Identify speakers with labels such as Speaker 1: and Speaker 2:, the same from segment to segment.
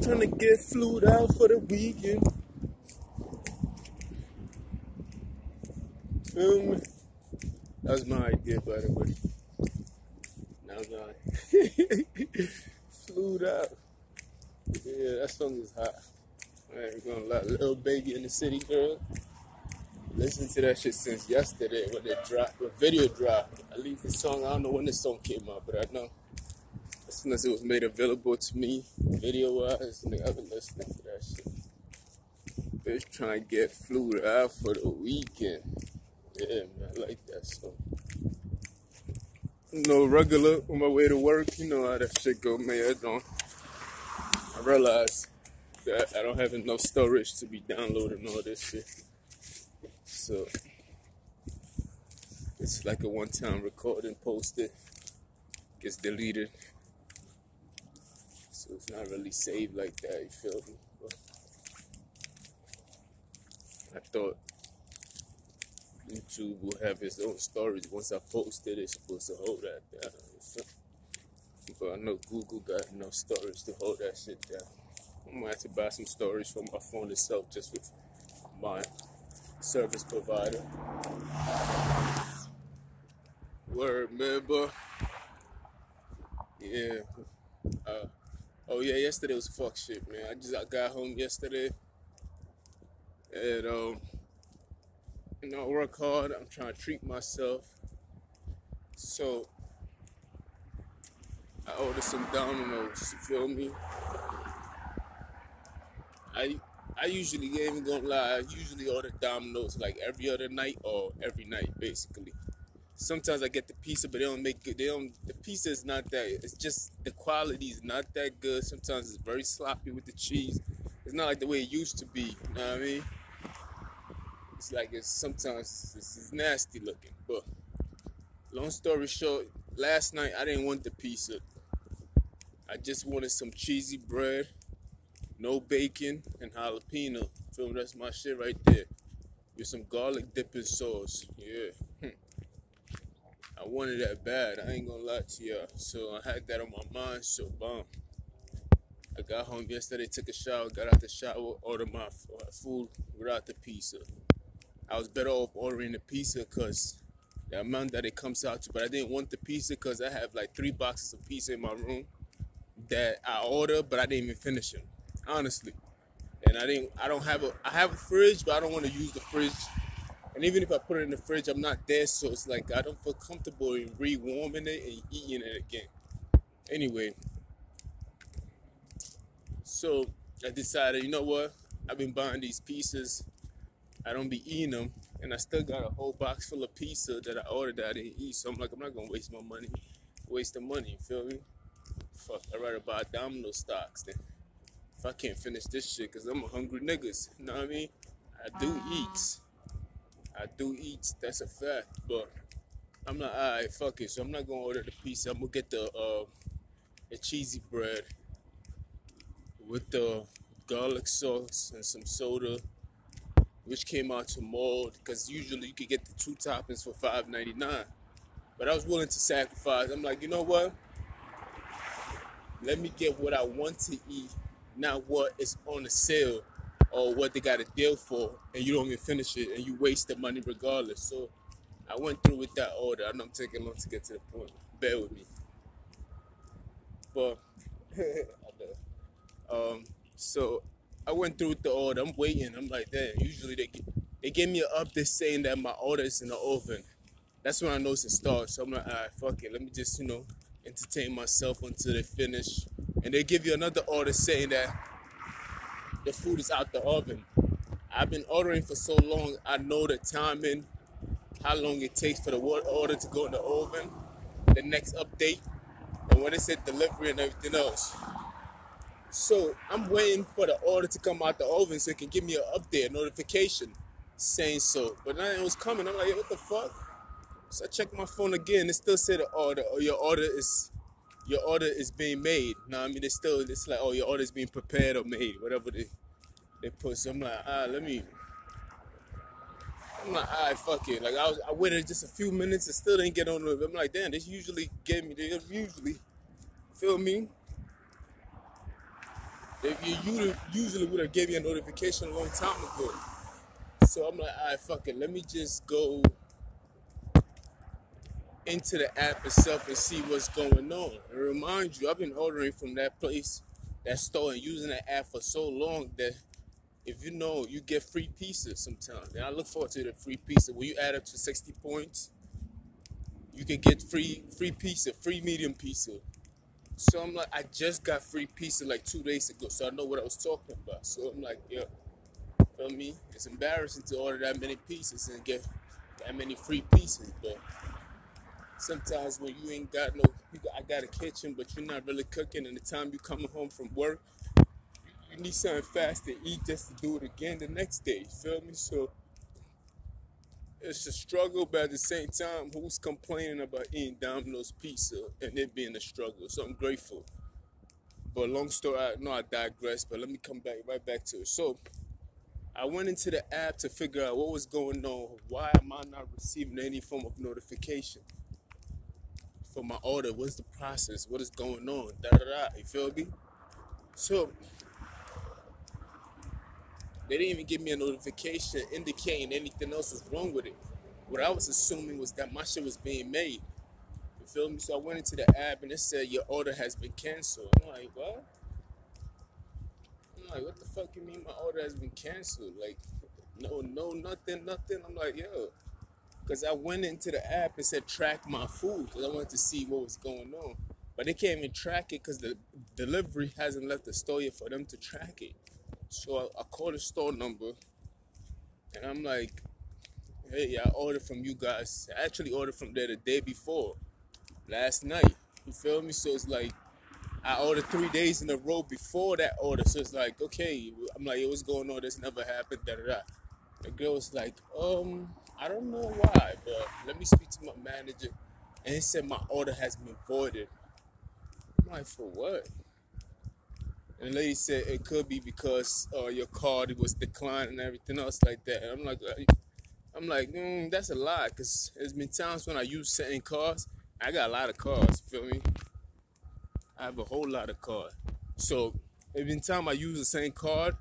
Speaker 1: trying to get flued out for the weekend. That was my idea, by the way. Now I'm not. Flued out. Yeah, that song is hot. I ain't gonna lie. Little Baby in the City, girl. Listen to that shit since yesterday when it dropped, the video dropped. At least the song, I don't know when the song came out, but I know as soon as it was made available to me, video-wise, nigga, I've been listening to that shit. Bitch trying to get flued out for the weekend. Yeah, man, I like that song. Regular on my way to work, you know how that shit go, man. I realized that I don't have enough storage to be downloading all this shit. So, it's like a one-time recording, posted, gets deleted. So it's not really saved like that, you feel me? But I thought YouTube will have its own storage. Once I post it, it's supposed to hold that down. But I know Google got enough storage to hold that shit down. I'm gonna have to buy some storage for my phone itself, just with my service provider. Word, member. Yeah. Oh yeah, yesterday was fuck shit, man. I got home yesterday, and I work hard. I'm trying to treat myself, so I ordered some Domino's. You feel me? I usually, ain't even gonna lie, I usually order Domino's like every other night or every night, basically. Sometimes I get the pizza, but they don't make good. The pizza is not that. It's just the quality is not that good. Sometimes it's very sloppy with the cheese. It's not like the way it used to be. You know what I mean? It's like sometimes it's nasty looking. But long story short, last night I didn't want the pizza. I just wanted some cheesy bread, no bacon, and jalapeno. Feel me? That's my shit right there. With some garlic dipping sauce. Yeah. I wanted that bad. I ain't gonna lie to y'all. So I had that on my mind. So bomb. I got home yesterday, took a shower, got out the shower, ordered my food without the pizza. I was better off ordering the pizza because the amount that it comes out to, but I didn't want the pizza because I have like 3 boxes of pizza in my room that I ordered, but I didn't even finish them, honestly. And I have a fridge, but I don't want to use the fridge. And even if I put it in the fridge, I'm not there, so it's like I don't feel comfortable in re-warming it and eating it again. Anyway, so I decided, you know what? I've been buying these pizzas. I don't be eating them, and I still got a whole box full of pizza that I ordered that I didn't eat. So I'm like, I'm not gonna waste my money. Waste the money, you feel me? Fuck, I'd rather buy Domino's stocks then. If I can't finish this shit, because I'm a hungry niggas. You know what I mean? I do eat, that's a fact, but I'm not, alright, fuck it, so I'm not gonna order the pizza. I'm gonna get the cheesy bread with the garlic sauce and some soda, which came out to mold, because usually you could get the 2 toppings for $5.99, but I was willing to sacrifice. I'm like, you know what? Let me get what I want to eat, not what is on the sale or what they got a deal for, and you don't even finish it, and you waste the money regardless. So I went through with that order. I know I'm taking long to get to the point. Bear with me. But so I went through with the order. I'm waiting. I'm like, damn. Usually they give me an update saying that my order is in the oven. That's when I know it's started. So I'm like, all right, fuck it. Let me just entertain myself until they finish. And they give you another order saying that the food is out the oven. I've been ordering for so long, I know the timing, how long it takes for the order to go in the oven, the next update, and when it said delivery and everything else. So I'm waiting for the order to come out the oven so it can give me an update, a notification saying so. But now it was coming. I'm like, what the fuck? So I checked my phone again. It still said your order is being made. Now I mean, it's like, oh, your order is being prepared or made, whatever they put. So I'm like, fuck it. Like I waited just a few minutes and still didn't get on it. I'm like, damn, they usually feel me. If you usually would have gave me a notification a long time ago. So I'm like, all right, fuck it. Let me just go into the app itself and see what's going on. And remind you, I've been ordering from that place, that store, and using that app for so long that if you know, you get free pizzas sometimes. And I look forward to the free pizza. When you add up to 60 points, you can get free pizza, free medium pizza. So I'm like, I just got free pizza like 2 days ago, so I know what I was talking about. So I'm like, yeah, feel me? It's embarrassing to order that many pizzas and get that many free pizzas, but sometimes when you ain't got no, I got a kitchen, but you're not really cooking, and the time you coming home from work, you need something fast to eat just to do it again the next day. You feel me? So it's a struggle, but at the same time, who's complaining about eating Domino's pizza and it being a struggle? So I'm grateful. But long story, I digress, but let me come back right back to it. So I went into the app to figure out what was going on. Why am I not receiving any form of notification for my order? What's the process? What is going on? Da da da. You feel me? So they didn't even give me a notification indicating anything else was wrong with it. What I was assuming was that my shit was being made. You feel me? So I went into the app and it said your order has been canceled. I'm like, what? I'm like, what the fuck you mean my order has been canceled? Like, no, nothing. I'm like, yo. Because I went into the app and said track my food because I wanted to see what was going on. But they can't even track it because the delivery hasn't left the store yet for them to track it. So I called the store number and I'm like, hey, I ordered from you guys. I actually ordered from there the day before, last night. You feel me? So it's like, I ordered 3 days in a row before that order. So it's like, okay. I'm like, yo, what's going on? This never happened, da da da. The girl was like, I don't know why, but let me speak to my manager. And he said my order has been voided. I'm like, for what? And the lady said it could be because your card was declined and everything else like that. And I'm like, that's a lie, because there's been times when I use certain cards. I got a lot of cards, you feel me? I have a whole lot of cards. So there's been time I use the same card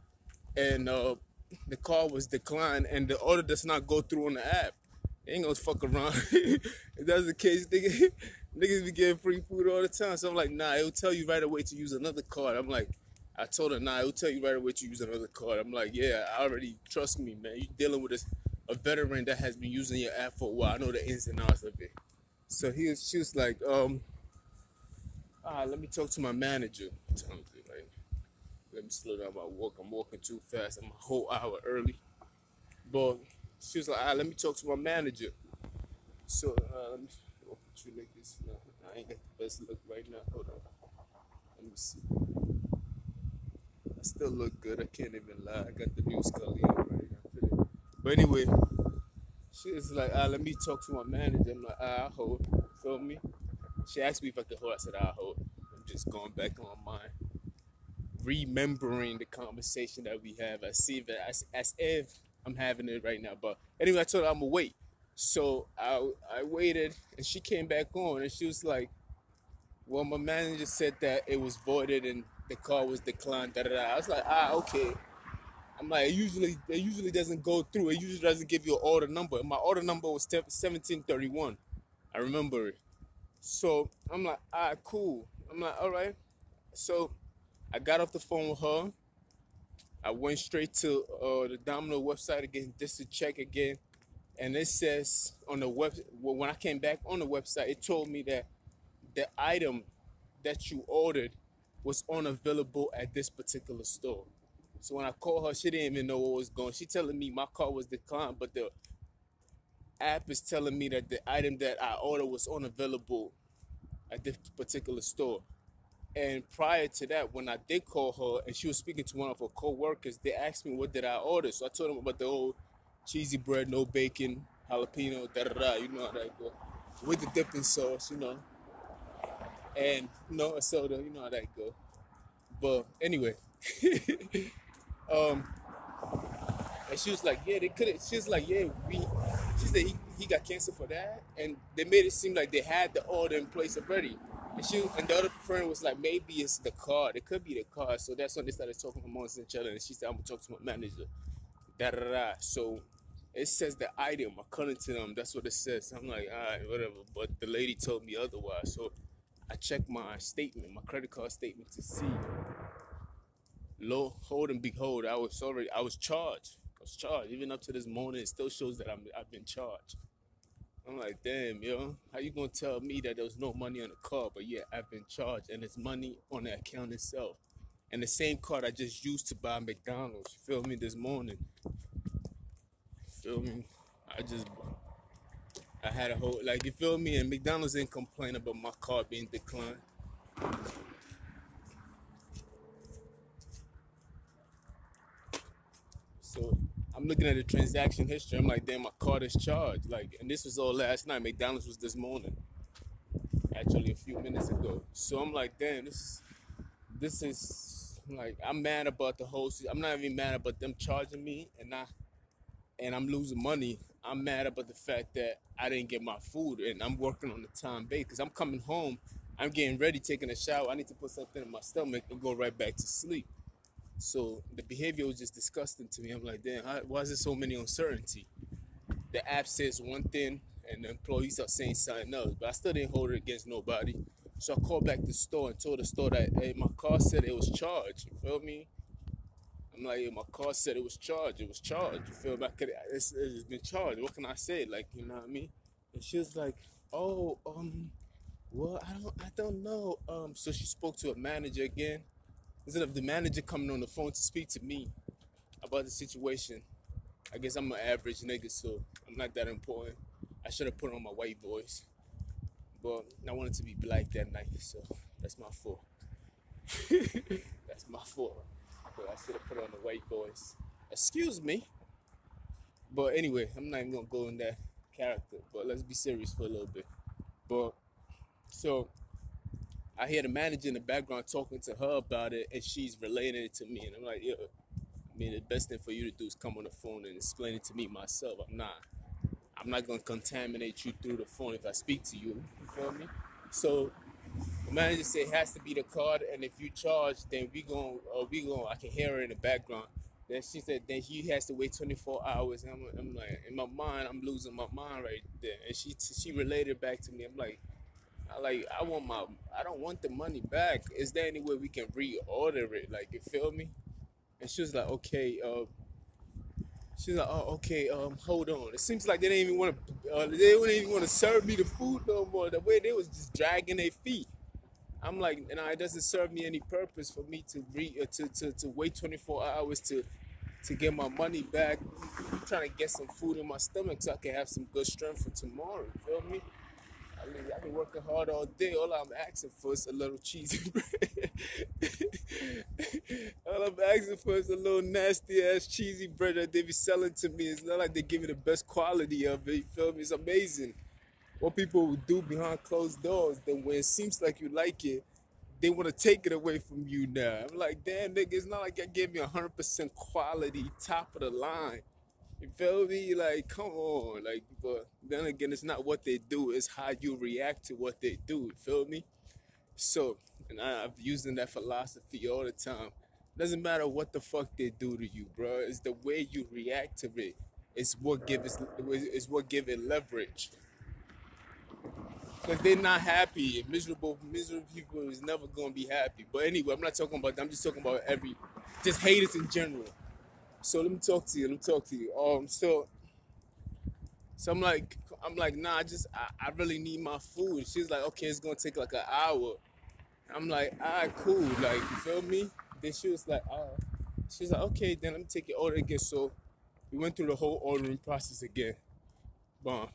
Speaker 1: and the card was declined and the order does not go through on the app. They ain't gonna fuck around. If that's the case, niggas be getting free food all the time. So I'm like, nah, it'll tell you right away to use another card. I'm like, I told her, nah, it'll tell you right away to use another card. I'm like, yeah, I already, trust me, man. You dealing with a veteran that has been using your app for a while. I know the ins and outs of it. So she was like, let me talk to my manager. Like, let me slow down my walk. I'm walking too fast. I'm a whole hour early. But she was like, let me talk to my manager. So let me walk with you like this. No, I ain't got the best look right now. Hold on. Let me see. I still look good. I can't even lie. I got the new Scully on right now. But anyway, she was like, let me talk to my manager. I'm like, I'll hold. Feel me? She asked me if I could hold. I said, I'll hold. I'm just going back on my mind, remembering the conversation that we have. I see that as if I'm having it right now. But anyway, I told her I'm gonna wait. So I waited, and she came back on, and she was like, well, my manager said that it was voided and the call was declined. Da, da, da. I was like, okay. I'm like, it usually doesn't go through. It usually doesn't give you an order number. And my order number was 1731. I remember it. So I'm like, cool. I'm like, all right. So I got off the phone with her. I went straight to the Domino website again just to check again. And it says on the web, when I came back on the website, it told me that the item that you ordered was unavailable at this particular store. So when I called her, she didn't even know what was going on. She telling me my call was declined, but the app is telling me that the item that I ordered was unavailable at this particular store. And prior to that, when I did call her and she was speaking to one of her co-workers, they asked me what did I order. So I told them about the old cheesy bread, no bacon, jalapeno, da-da-da, you know how that go. With the dipping sauce, you know. And, a soda, you know how that go. But anyway, and she was like, yeah, they couldn't. She was like, yeah, she said he got canceled for that. And they made it seem like they had the order in place already. And the other friend was like, maybe it's the card. It could be the card. So that's when they started talking amongst each other. And she said, I'm gonna talk to my manager. Da da da. So it says the item according to them. That's what it says. I'm like, all right, whatever. But the lady told me otherwise. So I checked my statement, my credit card statement, to see. Lo, hold and behold, I was charged. I was charged. Even up to this morning, it still shows that I've been charged. I'm like, damn, yo, how you gonna tell me that there was no money on the card, but yeah, I've been charged and it's money on the account itself, and the same card I just used to buy McDonald's. You feel me? This morning, feel me? I just I had a whole like, you feel me? And McDonald's didn't complain about my card being declined. So I'm looking at the transaction history. I'm like, damn, my card is charged. Like, and this was all last night. McDonald's was this morning, actually a few minutes ago. So I'm like, damn, this is like, I'm mad about the whole. I'm not even mad about them charging me and I'm losing money. I'm mad about the fact that I didn't get my food and I'm working on the time base because I'm coming home. I'm getting ready, taking a shower. I need to put something in my stomach and go right back to sleep. So the behavior was just disgusting to me. I'm like, damn, why is there so many uncertainty? The app says one thing and the employees are saying something else, but I still didn't hold it against nobody. So I called back the store and told the store that, hey, my car said it was charged. You feel me? I'm like, hey, my car said it was charged. It was charged. You feel me? It's been charged. What can I say? Like, you know what I mean? And she was like, oh, well, I don't know. So she spoke to a manager again. Instead of the manager coming on the phone to speak to me about the situation, I guess I'm an average nigga, so I'm not that important. I should have put on my white voice, but I wanted to be black that night, so that's my fault. That's my fault. But I should have put on the white voice. Excuse me. But anyway, I'm not even gonna go in that character. But let's be serious for a little bit. But so I hear the manager in the background talking to her about it, and she's relating it to me, and I'm like, yo, I mean, the best thing for you to do is come on the phone and explain it to me myself. I'm not gonna contaminate you through the phone if I speak to you. You feel me? So the manager said it has to be the card, and if you charge, then I can hear her in the background. Then she said then he has to wait 24 hours. And I'm like, in my mind, I'm losing my mind right there. And she related back to me. I'm like, I don't want the money back. Is there any way we can reorder it? Like, you feel me? And she was like, okay, she's like, oh, okay, hold on. It seems like they didn't even want to, they wouldn't even want to serve me the food no more. The way they was just dragging their feet. I'm like, nah, it doesn't serve me any purpose for me to wait 24 hours to get my money back. I'm trying to get some food in my stomach so I can have some good strength for tomorrow. You feel me? I mean, I've been working hard all day. All I'm asking for is a little cheesy bread. All I'm asking for is a little nasty ass cheesy bread that they be selling to me. It's not like they give me the best quality of it. You feel me? It's amazing what people will do behind closed doors. Then when it seems like you like it, they want to take it away from you now. I'm like, damn, nigga, it's not like I gave me 100% quality, top of the line. You feel me? Like, come on. Like, but then again, it's not what they do, it's how you react to what they do. You feel me? So, and I've using that philosophy all the time. Doesn't matter what the fuck they do to you, bro. It's the way you react to it. It's what give it leverage. Because they're not happy. Miserable people is never gonna be happy. But anyway, I'm not talking about them. I'm just talking about just haters in general. So let me talk to you. So I'm like, nah, I really need my food. She's like, okay, it's gonna take like an hour. I'm like, all right, cool. Like, you feel me? Then she's like, okay, then let me take your order again. So we went through the whole ordering process again. But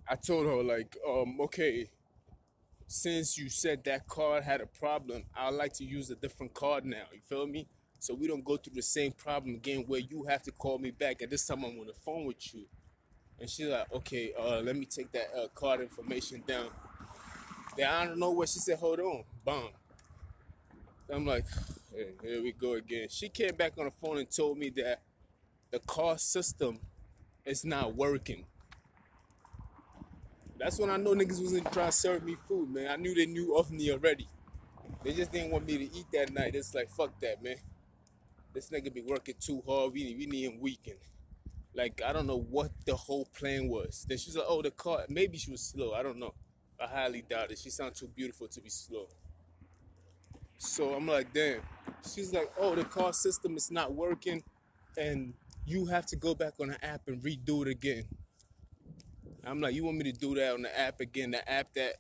Speaker 1: I told her like, okay, since you said that card had a problem, I'd like to use a different card now. You feel me? So we don't go through the same problem again where you have to call me back. And this time I'm on the phone with you. And she's like, okay, let me take that card information down. Then I don't know what she said, hold on. Bam. I'm like, hey, here we go again. She came back on the phone and told me that the card system is not working. That's when I know niggas wasn't trying to serve me food, man. I knew they knew of me already. They just didn't want me to eat that night. It's like, fuck that, man. This nigga be working too hard. We need him weakened. Like, I don't know what the whole plan was. Then she's like, oh, the car, maybe she was slow. I don't know. I highly doubt it. She sounds too beautiful to be slow. So I'm like, damn. She's like, oh, the car system is not working and you have to go back on the app and redo it again. I'm like, you want me to do that on the app again? The app that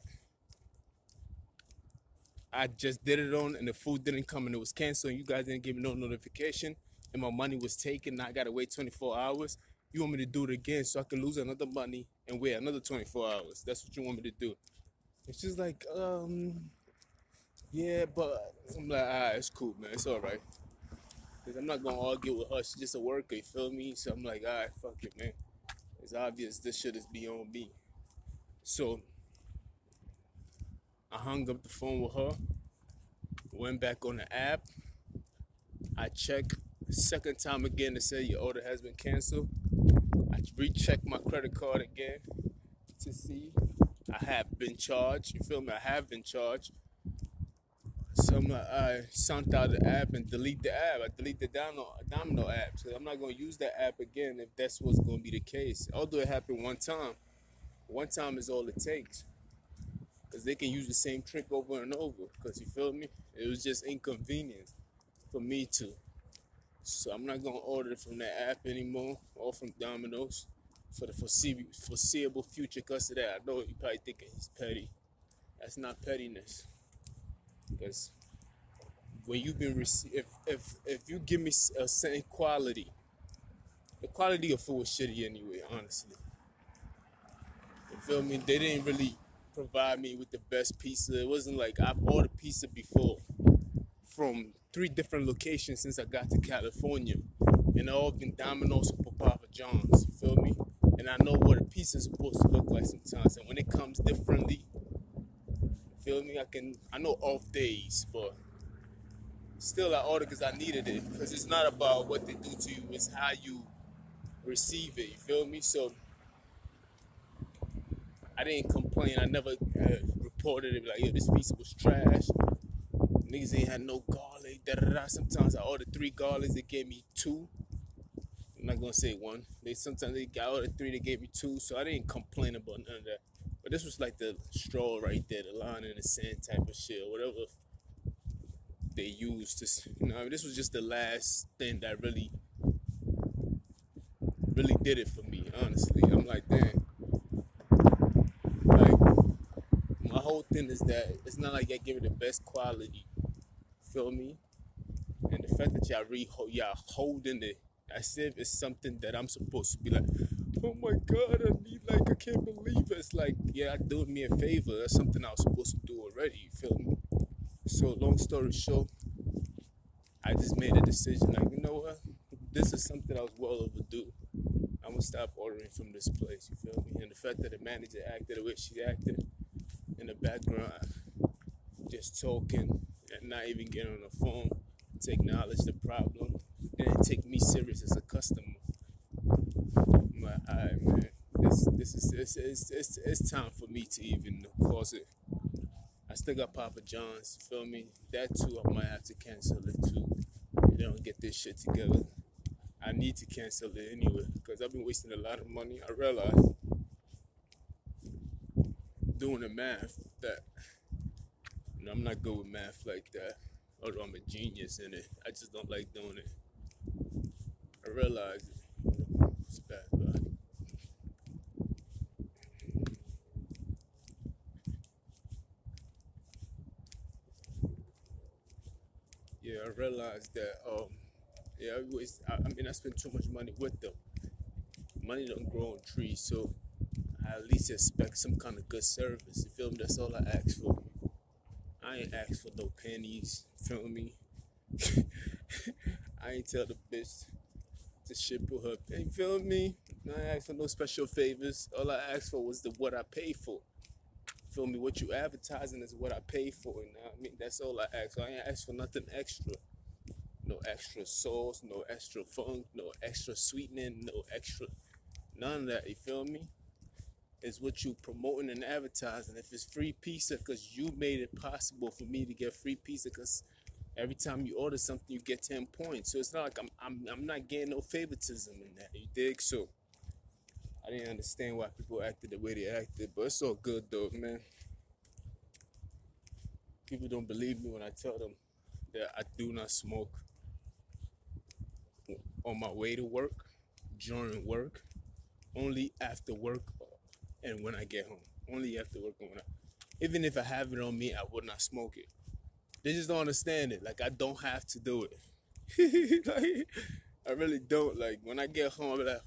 Speaker 1: I just did it on and the food didn't come and it was canceled and you guys didn't give me no notification and my money was taken and I gotta wait 24 hours. You want me to do it again so I can lose another money and wait another 24 hours. That's what you want me to do. And she's like, yeah, but I'm like, it's cool, man. It's all right. Because I'm not going to argue with her. She's just a worker, you feel me? So I'm like, fuck it, man. It's obvious this shit is beyond me. So I hung up the phone with her, went back on the app. I checked second time again to say your order has been canceled. I rechecked my credit card again to see I have been charged. You feel me? I have been charged. So I sent out the app and delete the app. I delete the Domino app. So I'm not going to use that app again if that's what's going to be the case. Although it happened one time. One time is all it takes. Because they can use the same trick over and over. Because you feel me? It was just inconvenient for me to. So I'm not going to order from that app anymore or from Domino's for the foreseeable future because of that. I know you're probably thinking he's petty. That's not pettiness. Because when you've been if you give me a certain quality, the quality of food was shitty anyway, honestly. You feel me? They didn't really provide me with the best pizza. It wasn't like I've ordered pizza before from 3 different locations since I got to California. And all been Domino's or Papa John's, you feel me? And I know what a pizza is supposed to look like sometimes. And when it comes differently, feel me? I know off days, but still I order because I needed it. Because it's not about what they do to you, it's how you receive it, you feel me? So I didn't complain. I never reported it like, yo, this pizza was trash. Niggas ain't had no garlic, da-da-da. Sometimes I ordered 3 garlics, they gave me 2. I'm not gonna say 1. I ordered 3, they gave me 2. So I didn't complain about none of that. But this was like the straw right there, the line in the sand type of shit, or whatever they used to, this was just the last thing that really did it for me, honestly. I'm like, damn. Like, my whole thing is that it's not like y'all give it the best quality, feel me? And the fact that y'all holding it as if it's something that I'm supposed to be like, oh my God, I can't believe it. It's like, yeah, doing me a favor. That's something I was supposed to do already, you feel me? So long story short, I just made a decision, like, you know what? This is something I was well overdue. I'm gonna stop ordering from this place, you feel me? And the fact that the manager acted the way she acted in the background, just talking and not even getting on the phone to acknowledge the problem, didn't take me serious as a customer. I'm like, all right, man, it's time for me to even cause it. I still got Papa John's, you feel me? That too, I might have to cancel it too. They don't get this shit together. I need to cancel it anyway because I've been wasting a lot of money. I realized doing the math that I'm not good with math like that. Although I'm a genius in it, I just don't like doing it. I realized it's bad, but yeah, I realized that I spend too much money with them. Money don't grow on trees, so I at least expect some kind of good service. You feel me? That's all I ask for. I ain't ask for no pennies. Feel me? I ain't tell the bitch to ship with her. You feel me? I ain't ask for no special favors. All I asked for was what I paid for. Feel me? What you advertising is what I pay for. You know what I mean? That's all I ask. So I ain't ask for nothing extra. No extra sauce, no extra funk, no extra sweetening, no extra, none of that. You feel me? is what you promoting and advertising. If it's free pizza because you made it possible for me to get free pizza, because every time you order something you get 10 points. So it's not like I'm not getting no favoritism in that. You dig? So I didn't understand why people acted the way they acted, but it's all good though, man. People don't believe me when I tell them that I do not smoke on my way to work, during work, only after work, and when I get home. Only after work and when even if I have it on me, I would not smoke it. They just don't understand it. Like, I don't have to do it. Like, I really don't. Like, when I get home, I'm like,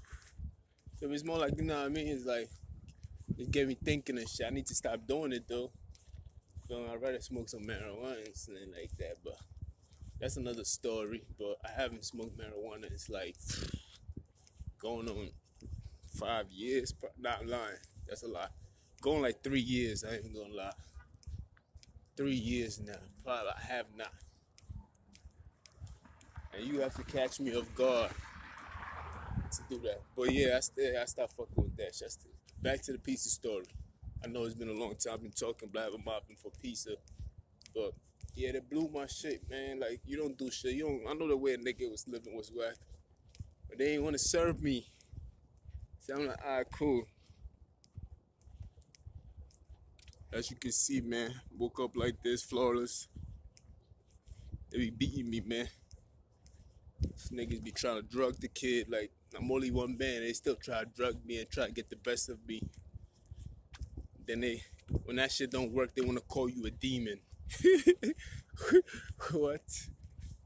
Speaker 1: so it's more like, you know what I mean? It's like, it get me thinking and shit. I need to stop doing it though. So I'd rather smoke some marijuana and something like that, but that's another story. But I haven't smoked marijuana. It's like going on 5 years. Not lying. That's a lot. Going like 3 years. I ain't even gonna lie. 3 years now. Probably I have not. And you have to catch me off guard to do that. But yeah, I stopped fucking with that. Just back to the pizza story. I know it's been a long time I've been talking, blabbing, mopping for pizza. But yeah, they blew my shit, man. Like, you don't do shit. I know the way a nigga was living was whack. But they ain't want to serve me. So I'm like, alright, cool. As you can see, man, woke up like this, flawless. They be beating me, man. These niggas be trying to drug the kid. Like, I'm only one man. They still try to drug me and try to get the best of me. Then when that shit don't work, they want to call you a demon. What?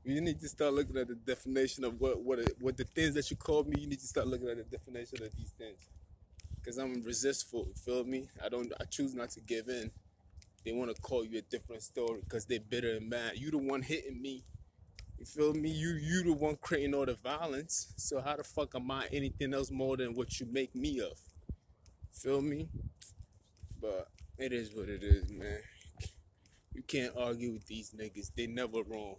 Speaker 1: You need to start looking at the definition of what the things that you called me. You need to start looking at the definition of these things. Because I'm resistful, you feel me? I choose not to give in. They want to call you a different story because they're bitter and mad. You the one hitting me. You feel me? You the one creating all the violence. So how the fuck am I anything else more than what you make me of? Feel me? But it is what it is, man. You can't argue with these niggas. They never wrong.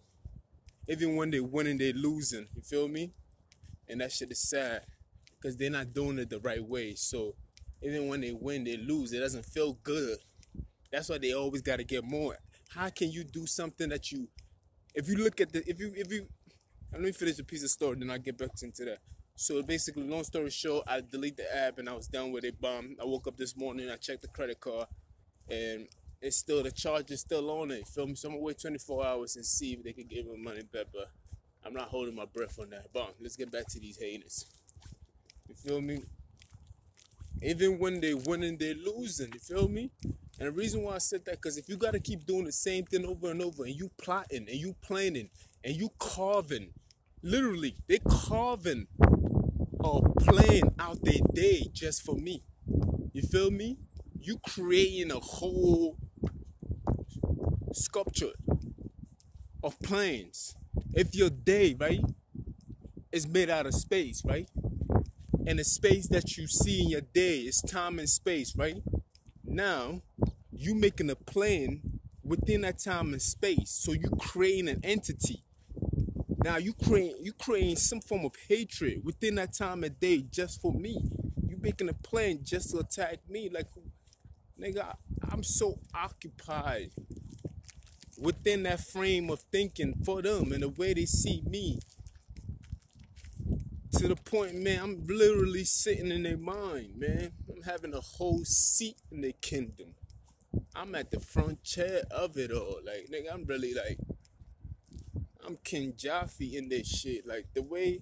Speaker 1: Even when they winning, they losing. You feel me? And that shit is sad. Because they're not doing it the right way. So even when they win, they lose. It doesn't feel good. That's why they always got to get more. How can you do something that you... If you look at the... Let me finish the piece of story, then I'll get back into that. So basically, long story short, I deleted the app and I was done with it. Bomb. I woke up this morning, I checked the credit card, and it's still, the charge is still on it. Feel me? So I'm gonna wait 24 hours and see if they can give me money back. But I'm not holding my breath on that. Bomb. Let's get back to these haters. You feel me? Even when they winning, they losing. You feel me? And the reason why I said that, because if you gotta keep doing the same thing over and over, and you plotting and you planning and you carving, literally, they carving or playing out their day just for me. You feel me? You creating a whole sculpture of planes. If your day, right, is made out of space, right? And the space that you see in your day is time and space, right? Now, you making a plane within that time and space. So you creating an entity. Now you creating some form of hatred within that time of day just for me. You making a plan just to attack me. Like, nigga, I'm so occupied within that frame of thinking for them and the way they see me. To the point, man, I'm literally sitting in their mind, man. I'm having a whole seat in their kingdom. I'm at the front chair of it all. Like, nigga, I'm really like... I'm King Jaffe in this shit. Like, the way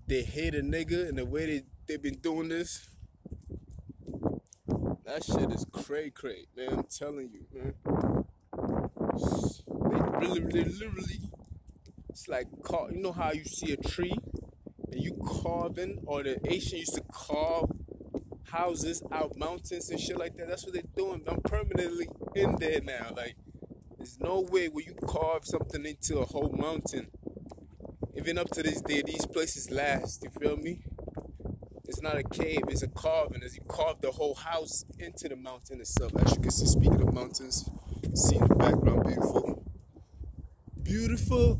Speaker 1: they hate a nigga and the way they've been doing this, that shit is cray-cray, man. I'm telling you, man. They literally, it's like, you know how you see a tree and you carving, or the Asian used to carve houses out mountains and shit like that? That's what they're doing. I'm permanently in there now. Like, there's no way where you carve something into a whole mountain. Even up to this day, these places last, you feel me? It's not a cave, it's a carving. As you carve the whole house into the mountain itself. As you can see, speaking of mountains, see in the background, beautiful. Beautiful.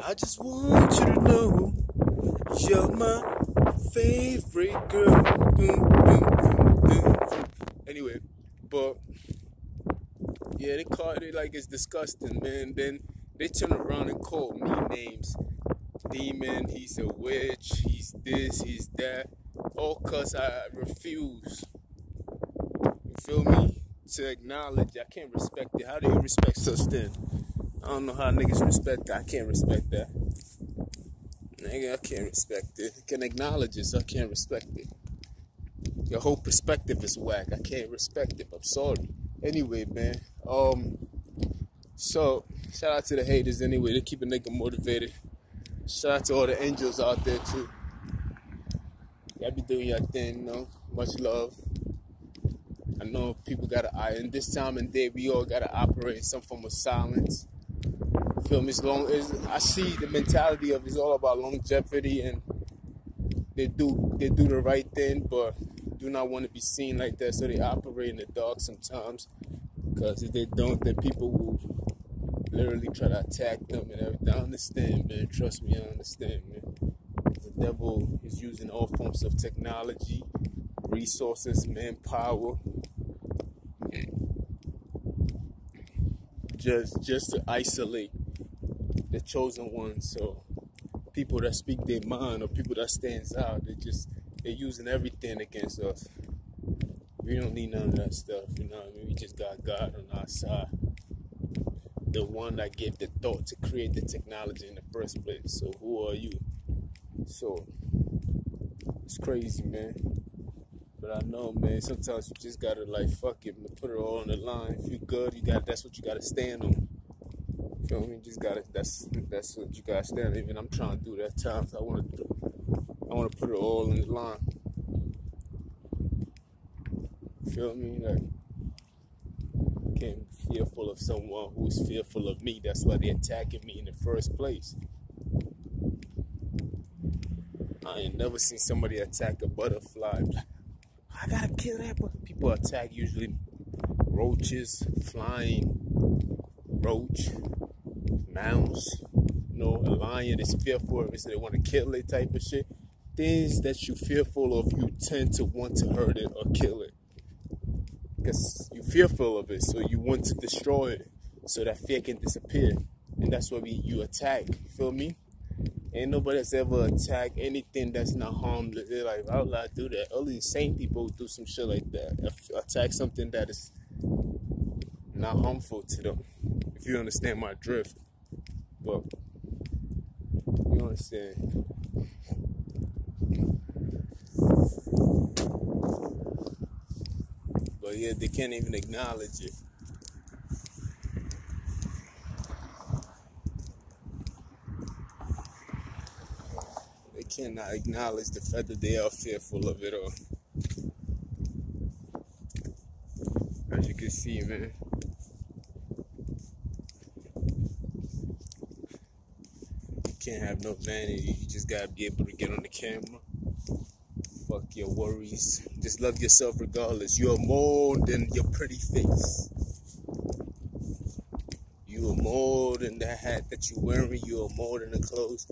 Speaker 1: I just want you to know you're my favorite girl. But yeah, they call it like it's disgusting, man. Then they turn around and call me names. Demon, he's a witch, he's this, he's that. All cause I refuse, you feel me, to acknowledge. I can't respect it. How do you respect such then? I don't know how niggas respect that. I can't respect that. Nigga, I can't respect it. I can acknowledge it, so I can't respect it. Your whole perspective is whack. I can't respect it. I'm sorry. Anyway, man. So shout out to the haters anyway. They keep a nigga motivated. Shout out to all the angels out there too. Y'all be doing your thing, you know. Much love. I know people in this time and day, we all gotta operate in some form of silence. Feel me? I see the mentality of it's all about longevity, and they do the right thing, but do not want to be seen like that, so they operate in the dark sometimes. Because if they don't, then people will literally try to attack them and everything. I understand, man. Trust me, I understand, man. The devil is using all forms of technology, resources, manpower, just to isolate the chosen ones. So people that speak their mind or people that stands out, they're using everything against us. We don't need none of that stuff, you know what I mean? We just got God on our side. The one that gave the thought to create the technology in the first place. So who are you? So it's crazy, man. But I know, man, sometimes you just gotta like fuck it, man, put it all on the line. If you good, that's what you gotta stand on. You feel me? Just gotta that's what you gotta stand on. Even I'm trying to do that at times. I wanna put it all on the line. Feel me? Like, can't be fearful of someone who's fearful of me. That's why they're attacking me in the first place. I ain't never seen somebody attack a butterfly. I gotta kill that, but people attack usually roaches, flying roach, mouse. You know, a lion is fearful of it, so they want to kill it type of shit. Things that you're fearful of, you tend to want to hurt it or kill it. Because you're fearful of it, so you want to destroy it, so that fear can disappear. And that's why you attack, you feel me? Ain't nobody that's ever attacked anything that's not harmless. They're like, why would I do that? Only insane people do some shit like that. Attack something that is not harmful to them. If you understand my drift. But, you understand. But yeah, they can't even acknowledge it. They cannot acknowledge the fact that they are fearful of it all. As you can see, man. You can't have no vanity. You just gotta be able to get on the camera. Fuck your worries. Just love yourself regardless. You are more than your pretty face. You are more than the hat that you're wearing. You are more than the clothes.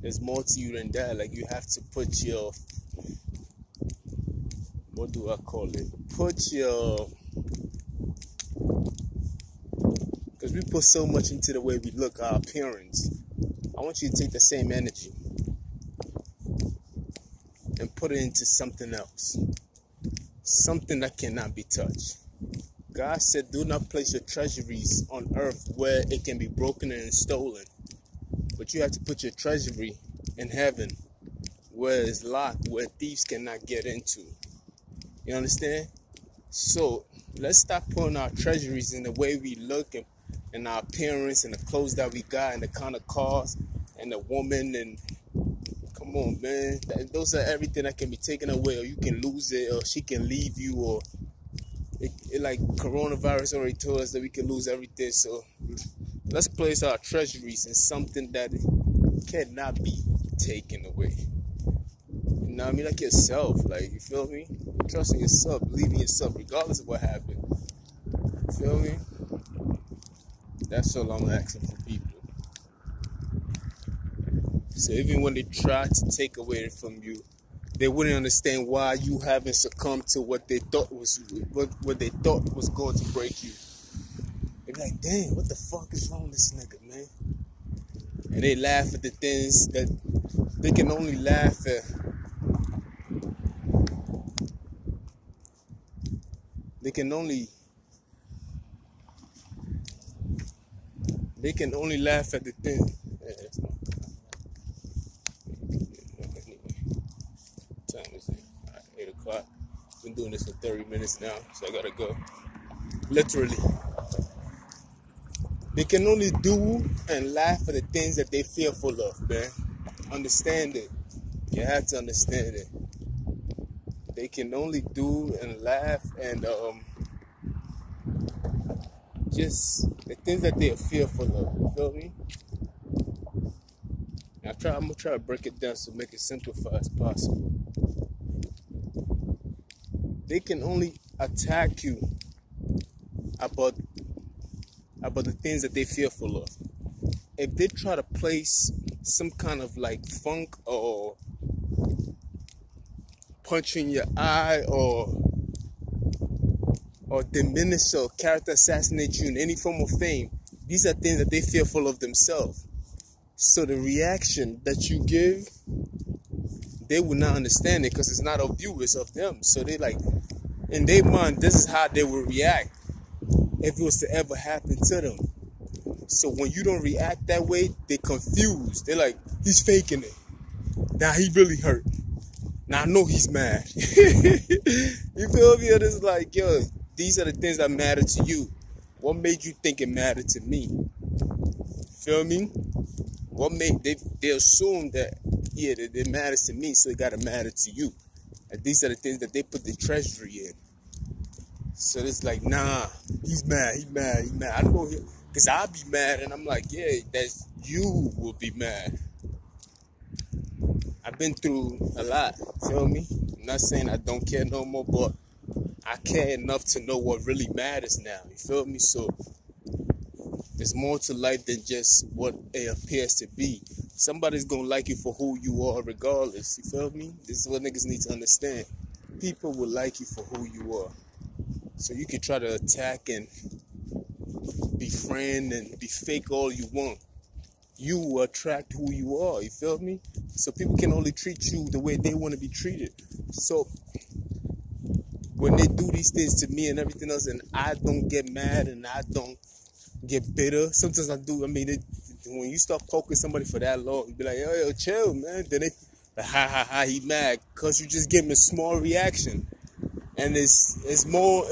Speaker 1: There's more to you than that. Like, you have to put your, what do I call it? Put your, because we put so much into the way we look, our appearance. I want you to take the same energy and put it into something else. Something that cannot be touched. God said, do not place your treasuries on earth where it can be broken and stolen. But you have to put your treasury in heaven where it's locked, where thieves cannot get into. You understand? So let's stop putting our treasuries in the way we look and our appearance and the clothes that we got and the kind of cars and the woman and come on, man. Those are everything that can be taken away, or you can lose it, or she can leave you, or it like coronavirus already told us that we can lose everything. So let's place our treasuries in something that cannot be taken away. You know what I mean? Like yourself, like, you feel me? Trusting yourself, believing yourself, regardless of what happened. You feel me? That's all I'm asking for people. So even when they try to take away it from you, they wouldn't understand why you haven't succumbed to what they thought was going to break you. They'd be like, damn, what the fuck is wrong with this nigga, man? And they laugh at the things that they can only laugh at. They can only laugh at the thing. Yeah, that's not. Anyway, what time is it? All right, 8 o'clock. Been doing this for 30 minutes now, so I gotta go. Literally. They can only do and laugh at the things that they fearful of, man. Understand it. You have to understand it. They can only do and laugh and just the things that they are fearful of. You feel me? I'm gonna try to break it down to make it simplified as possible. They can only attack you about the things that they're fearful of. If they try to place some kind of like funk or punch in your eye or diminish or character assassinate you in any form of fame, these are things that they fearful of themselves. So the reaction that you give, they will not understand it because it's not of you, it's of them. So they like, in their mind, this is how they will react if it was to ever happen to them. So when you don't react that way, they're confused. They're like, he's faking it. Now he really hurt. Now I know he's mad. You feel me? It's like, yo, these are the things that matter to you. What made you think it mattered to me? Feel me? What made they assume that, yeah, that it matters to me, so it gotta matter to you. And these are the things that they put the treasury in. So it's like, nah, he's mad. I know him, because I'll be mad, and I'm like, yeah, that's you will be mad. I've been through a lot, feel me? I'm not saying I don't care no more, but I care enough to know what really matters now, you feel me? So there's more to life than just what it appears to be. Somebody's gonna like you for who you are regardless, you feel me? This is what niggas need to understand. People will like you for who you are. So you can try to attack and befriend and be fake all you want. You will attract who you are, you feel me? So people can only treat you the way they want to be treated. So when they do these things to me and everything else, and I don't get mad and I don't get bitter, sometimes I do. I mean, when you start poking somebody for that long, you be like, yo, chill, man. Then they like, ha, he mad, because you just give them a small reaction. And it's more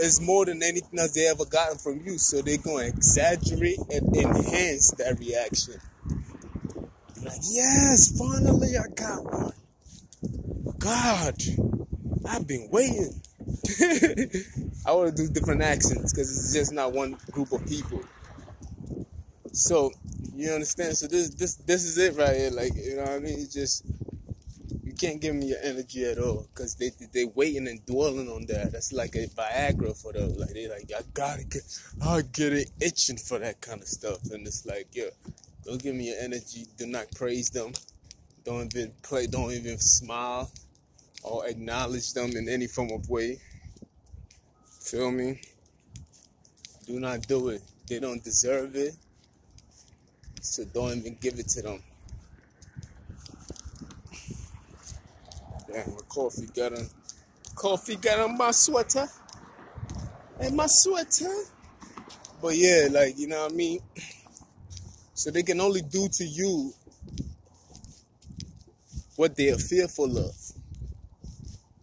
Speaker 1: than anything else they ever gotten from you. So they're going to exaggerate and enhance that reaction. Like, yes, finally I got one. God, I've been waiting. I want to do different accents because it's just not one group of people. So, you understand? So this is it right here. Like, you know what I mean? It's just, you can't give me your energy at all because they waiting and dwelling on that. That's like a Viagra for them. Like, they like, I get it itching for that kind of stuff. And it's like, yeah, don't give me your energy. Do not praise them. Don't even smile or acknowledge them in any form of way. Feel me? Do not do it. They don't deserve it. So don't even give it to them. Damn, my coffee got on my sweater. And my sweater. But yeah, like, you know what I mean? So they can only do to you what they are fearful of.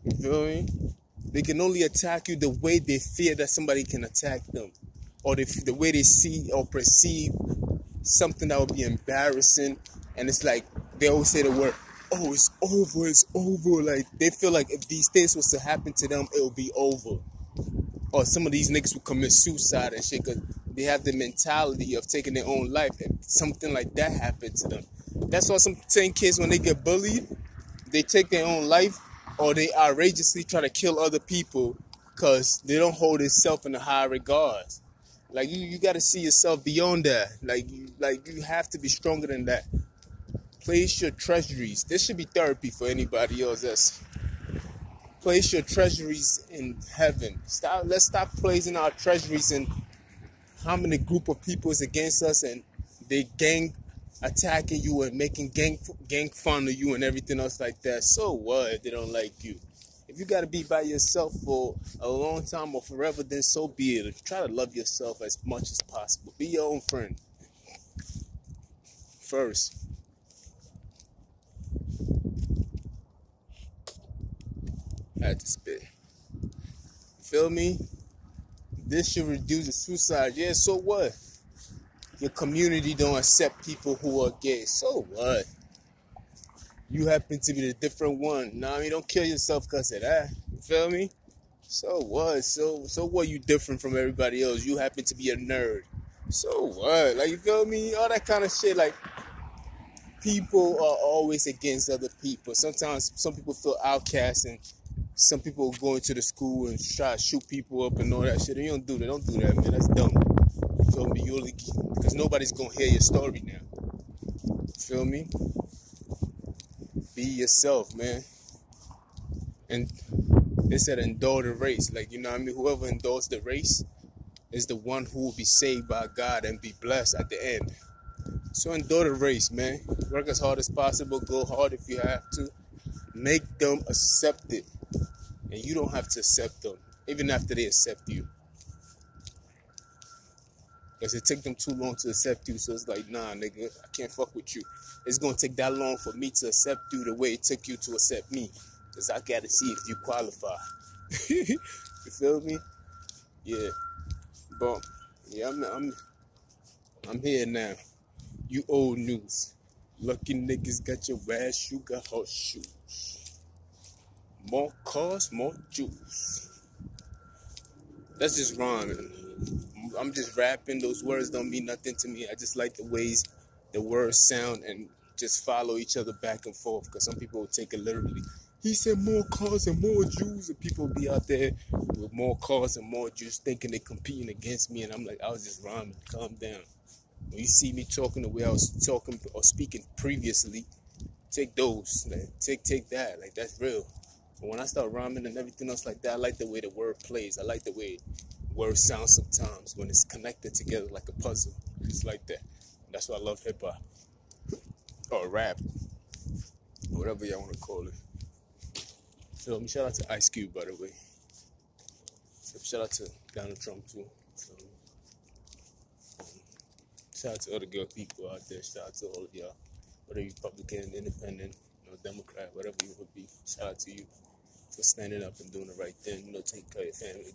Speaker 1: You feel me? They can only attack you the way they fear that somebody can attack them. Or the way they see or perceive something that would be embarrassing. And it's like, they always say the word, oh, it's over. Like, they feel like if these things was to happen to them, it'll be over. Or some of these niggas will commit suicide and shit because they have the mentality of taking their own life if something like that happened to them. That's why some kids, when they get bullied, they take their own life or they outrageously try to kill other people because they don't hold themselves in a high regards. Like, you got to see yourself beyond that. Like you have to be stronger than that. Place your treasuries. This should be therapy for anybody else that's Place your treasuries in heaven. Let's stop placing our treasuries in how many group of people is against us and they gang attacking you and making gang fun of you and everything else like that. So what if they don't like you? If you gotta be by yourself for a long time or forever, then so be it. Try to love yourself as much as possible. Be your own friend first. I had to spit. Feel me? This should reduce the suicide. Yeah, so what? Your community don't accept people who are gay. So what? You happen to be the different one. Nah, I mean, don't kill yourself because of that. You feel me? So what? So what? You different from everybody else. You happen to be a nerd. So what? Like, you feel me? All that kind of shit. Like, people are always against other people. Sometimes some people feel outcast and some people go into the school and try to shoot people up and all that shit. And you don't do that. Don't do that, man. That's dumb. You feel me? Because nobody's going to hear your story now. You feel me? Be yourself, man. And they said endure the race. Like, you know what I mean? Whoever endures the race is the one who will be saved by God and be blessed at the end. So endure the race, man. Work as hard as possible. Go hard if you have to. Make them accept it. And you don't have to accept them, even after they accept you. Because it took them too long to accept you. So it's like, nah, nigga, I can't fuck with you. It's going to take that long for me to accept you the way it took you to accept me. Because I got to see if you qualify. You feel me? Yeah. But, yeah, I'm here now. You old news. Lucky niggas got your ass, you got horseshoes. More cars, more juice. That's just rhyming. I'm just rapping. Those words don't mean nothing to me. I just like the ways the words sound and just follow each other back and forth. Because some people will take it literally. He said more cars and more Jews, and people be out there with more cars and more Jews thinking they're competing against me. And I'm like, I was just rhyming. Calm down. When you see me talking the way I was talking or speaking previously, take those. Like, take that. Like, that's real. But when I start rhyming and everything else like that, I like the way the word plays. I like the way words sound sometimes when it's connected together like a puzzle. It's like that. That's why I love hip hop or rap, whatever y'all want to call it. So shout out to Ice Cube, by the way. So shout out to Donald Trump too. So, shout out to other good people out there. Shout out to all of y'all, whether you're Republican, Independent, Democrat, whatever you would be. Shout out to you for standing up and doing the right thing. Take care of your family,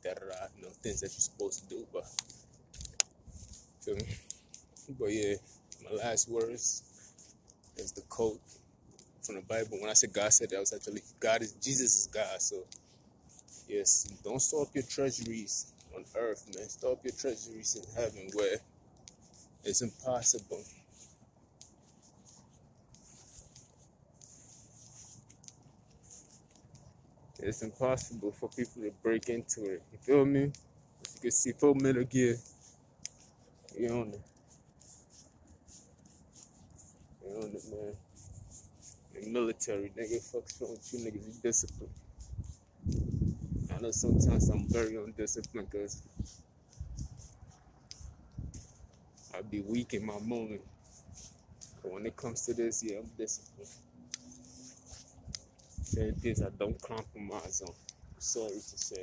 Speaker 1: things that you're supposed to do. But feel me? But yeah, my last words is the quote from the Bible. When I said God said that, I was actually Jesus is God. So yes, don't store up your treasuries on earth, man. Store up your treasuries in heaven where it's impossible. It's impossible for people to break into it. You feel me? As you can see, full Metal Gear. You on it. You on it, man. The military, nigga. Fuck's wrong with you niggas? You disciplined. I know sometimes I'm very undisciplined because I be weak in my moment. But when it comes to this, yeah, I'm disciplined. Certain things I don't compromise on. I'm sorry to say.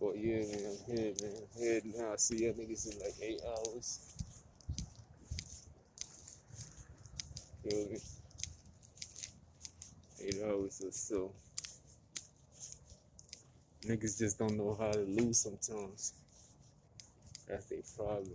Speaker 1: But yeah, man, I'm here, man. I'm here now. I see y'all niggas in like 8 hours. Feel me? 8 hours or so. Niggas just don't know how to lose sometimes. That's their problem.